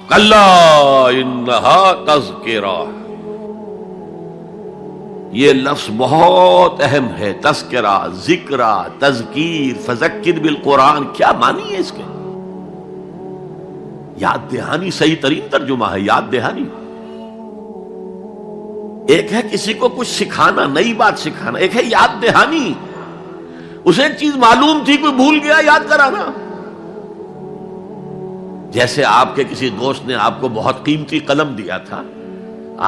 کلا انہا تذکرہ، یہ لفظ بہت اہم ہے. تذکرہ، ذکرہ، تذکیر، فذکر بالقرآن، کیا معنی ہے اس کے؟ یاد دہانی صحیح ترین ترجمہ ہے، یاد دہانی. ایک ہے کسی کو کچھ سکھانا، نئی بات سکھانا، ایک ہے یاد دہانی. اسے ایک چیز معلوم تھی، کوئی بھول گیا، یاد کرانا. جیسے آپ کے کسی دوست نے آپ کو بہت قیمتی قلم دیا تھا،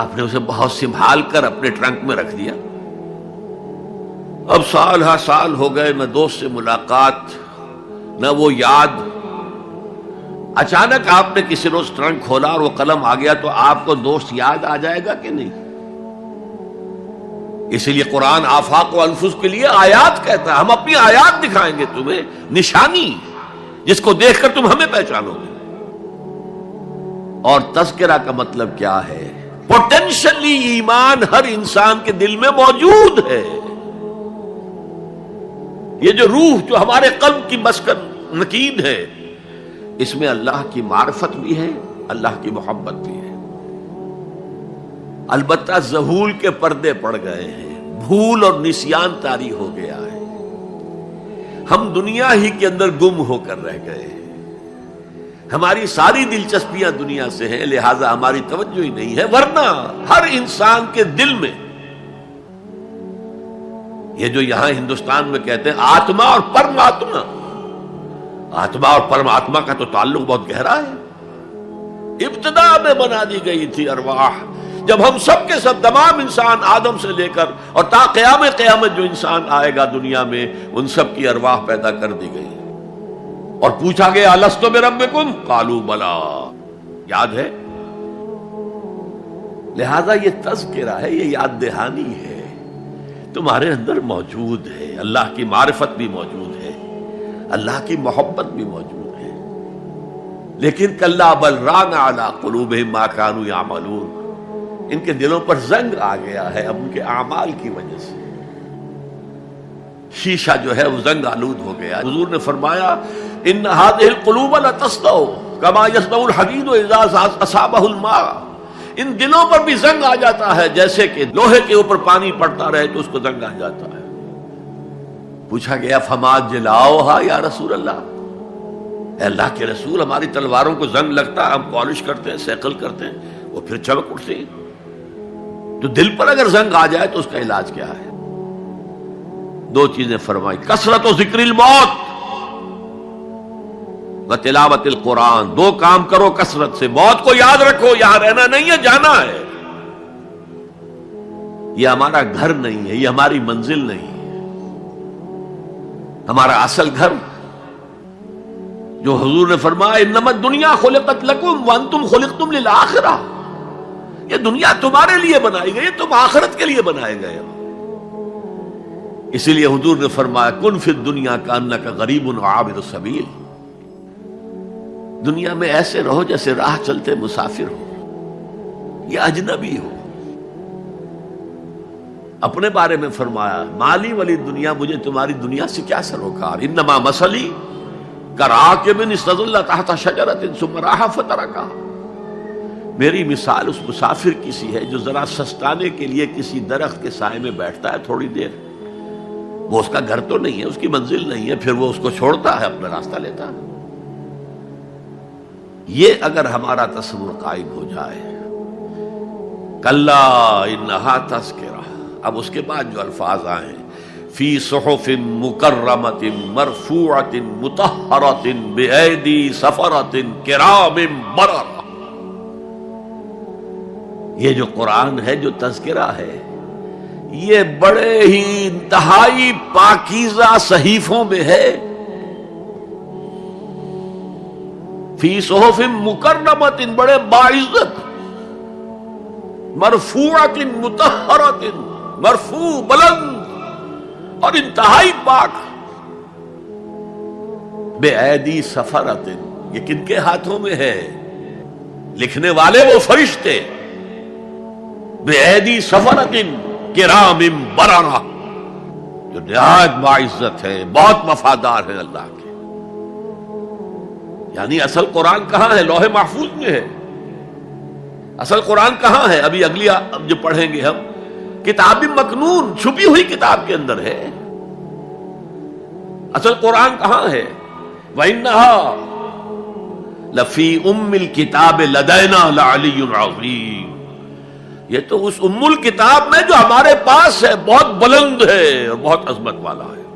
آپ نے اسے بہت سنبھال کر اپنے ٹرنک میں رکھ دیا. اب سال ہا سال ہو گئے، نہ دوست سے ملاقات، نہ وہ یاد. اچانک آپ نے کسی روز ٹرنک کھولا اور وہ قلم آ گیا، تو آپ کو دوست یاد آ جائے گا کہ نہیں؟ اسی لیے قرآن آفاق و انفس کے لیے آیات کہتا ہے. ہم اپنی آیات دکھائیں گے تمہیں، نشانی جس کو دیکھ کر تم ہمیں پہچانو گے. اور تذکرہ کا مطلب کیا ہے؟ پوٹینشلی ایمان ہر انسان کے دل میں موجود ہے. یہ جو روح جو ہمارے قلب کی مسکن نکید ہے، اس میں اللہ کی معرفت بھی ہے، اللہ کی محبت بھی ہے. البتہ ذہول کے پردے پڑ گئے ہیں، بھول اور نسیان طاری ہو گیا ہے. ہم دنیا ہی کے اندر گم ہو کر رہ گئے ہیں. ہماری ساری دلچسپیاں دنیا سے ہیں، لہذا ہماری توجہ ہی نہیں ہے. ورنہ ہر انسان کے دل میں یہ جو یہاں ہندوستان میں کہتے ہیں آتما اور پرماتما، آتما اور پرماتما کا تو تعلق بہت گہرا ہے. ابتدا میں بنا دی گئی تھی ارواح، جب ہم سب کے سب تمام انسان آدم سے لے کر اور تا قیامت جو انسان آئے گا دنیا میں، ان سب کی ارواح پیدا کر دی گئی. اور پوچھا گیا الستو بربکم قالوا بلا، یاد ہے؟ لہذا یہ تذکرہ ہے، یہ یاد دہانی ہے، تمہارے اندر موجود ہے. اللہ کی معرفت بھی موجود ہے، اللہ کی محبت بھی موجود ہے. لیکن کلا بل ران علی قلوبہم ما کانوا یعملون، ان کے دلوں پر زنگ آ گیا ہے اب ان کے اعمال کی وجہ سے. شیشہ جو ہے وہ زنگ آلود ہو گیا. حضور نے فرمایا ان هذه القلوب لتصدع كما يصدع الحديد اذا اصابه الماء، ان دلوں پر بھی زنگ آ جاتا ہے جیسے کہ لوہے کے اوپر پانی پڑتا رہے تو اس کو زنگ آ جاتا ہے. پوچھا گیا فما جلاؤها یا رسول اللہ، اے اللہ کے رسول ہماری تلواروں کو زنگ لگتا ہے، ہم پالش کرتے ہیں، سیکل کرتے ہیں، وہ پھر چمک اٹھتے ہیں. تو دل پر اگر زنگ آ جائے تو اس کا علاج کیا ہے؟ دو چیزیں فرمائی، کثرت و ذکر الموت و تلاوت القرآن. دو کام کرو کثرت سے، موت کو یاد رکھو، یہاں رہنا نہیں ہے، جانا ہے. یہ ہمارا گھر نہیں ہے، یہ ہماری منزل نہیں ہے. ہمارا اصل گھر جو حضور نے فرمایا انما الدنیا خلقت لکم وانتم خلقتم للآخرہ، یہ دنیا تمہارے لیے بنائی گئی، تم آخرت کے لیے بنائے گئے ہو. اسی لیے حضور نے فرمایا کن فی الدنیا کانک غریب عابر السبیل، دنیا میں ایسے رہو جیسے راہ چلتے مسافر ہو یا اجنبی ہو. اپنے بارے میں فرمایا مالی ولی دنیا، مجھے تمہاری دنیا سے کیا سروکار، انما مثلی کراکب استظل تحت شجرۃ ثم راح فترکھا، میری مثال اس مسافر کی سی ہے جو ذرا سستانے کے لیے کسی درخت کے سائے میں بیٹھتا ہے تھوڑی دیر. وہ اس کا گھر تو نہیں ہے، اس کی منزل نہیں ہے، پھر وہ اس کو چھوڑتا ہے، اپنا راستہ لیتا ہے. یہ اگر ہمارا تصور قائم ہو جائے، کلا انہا تذکرہ. اب اس کے بعد جو الفاظ آئے فی صحف مکرمۃ مرفوعۃ مطہرۃ بایدی سفرۃ کرام بررہ، یہ جو قرآن ہے، جو تذکرہ ہے، یہ بڑے ہی انتہائی پاکیزہ صحیفوں میں ہے. فی صحف مکرمۃ، بڑے باعزت، مرفوعۃ مطہرۃ، مرفوع بلند اور انتہائی پاک. بے ایدی سفرۃ، یہ کن کے ہاتھوں میں ہے؟ لکھنے والے وہ فرشتے. بے ایدی سفرۃ کرام بررہ، جو نہایت باعزت ہے، بہت وفادار ہے اللہ کے. یعنی اصل قرآن کہاں ہے؟ لوح محفوظ میں ہے. اصل قرآن کہاں ہے؟ ابھی اگلی جو پڑھیں گے ہم، کتاب مکنون، چھپی ہوئی کتاب کے اندر ہے. اصل قرآن کہاں ہے؟ وَإِنَّهَا لَفِي أُمِّ الْكِتَابِ لَدَيْنَا لَعَلِيٌّ عَظِيمٌ. یہ تو اس ام الکتاب میں جو ہمارے پاس ہے، بہت بلند ہے اور بہت عظمت والا ہے.